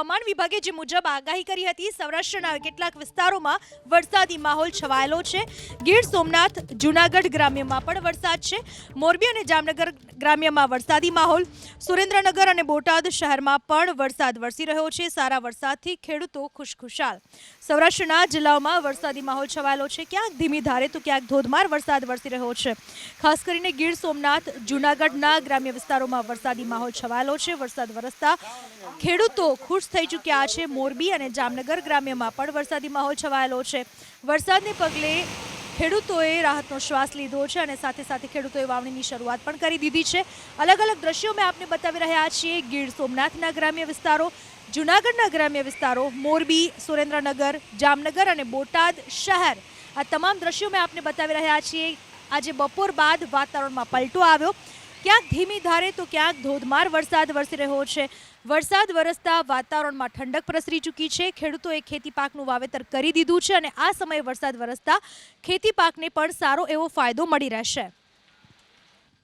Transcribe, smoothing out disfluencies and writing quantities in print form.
હવામાન વિભાગે જે મુજબ આગાહી કરી હતી, સૌરાષ્ટ્રના કેટલાક વિસ્તારોમાં વરસાદી માહોલ છવાયેલો છે. ગીર સોમનાથ, જૂનાગઢ ગ્રામ્યમાં પણ વરસાદ છે. મોરબી અને જામનગર ગ્રામ્યમાં વરસાદી માહોલ. સુરેન્દ્રનગર અને બોટાદ શહેરમાં પણ વરસાદ વરસી રહ્યો છે. સારા વરસાદથી ખેડૂતો ખુશખુશાલ. સૌરાષ્ટ્રના જિલ્લાઓમાં વરસાદી માહોલ છવાયેલો છે. ક્યાંક ધીમી ધારે તો ક્યાંક ધોધમાર વરસાદ વરસી રહ્યો છે. ખાસ કરીને ગીર સોમનાથ, જૂનાગઢના ગ્રામ્ય વિસ્તારોમાં વરસાદી માહોલ છવાયેલો છે. વરસાદ વરસતા ખેડૂતો ખુશ થઈ ચૂક્યા છે. મોરબી અને જામનગર ગ્રામ્યમાં પણ વરસાદી માહોલ છવાયેલો છે. વરસાદને પગલે ખેડૂતોએ રાહતનો શ્વાસ લીધો છે અને સાથે સાથે ખેડૂતોએ વાવણીની શરૂઆત પણ કરી દીધી છે. અલગ અલગ દ્રશ્યો મેં આપને બતાવી રહ્યા છીએ. ગીર સોમનાથના ગ્રામ્ય વિસ્તારો, જૂનાગઢના ગ્રામ્ય વિસ્તારો, મોરબી, સુરેન્દ્રનગર, જામનગર અને બોટાદ શહેર, આ તમામ દ્રશ્યો મેં આપને બતાવી રહ્યા છીએ. આજે બપોર બાદ વાતાવરણમાં પલટો આવ્યો. ક્યાંક ધીમી ધારે તો ક્યાંક ધોધમાર વરસાદ વરસી રહ્યો છે. વરસાદ વરસતા વાતાવરણમાં ઠંડક પ્રસરી ચૂકી છે. ખેડૂતોએ ખેતી પાકનું વાવેતર કરી દીધું છે અને આ સમયે વરસાદ વરસતા ખેતી પાકને પણ સારો એવો ફાયદો મળી રહેશે.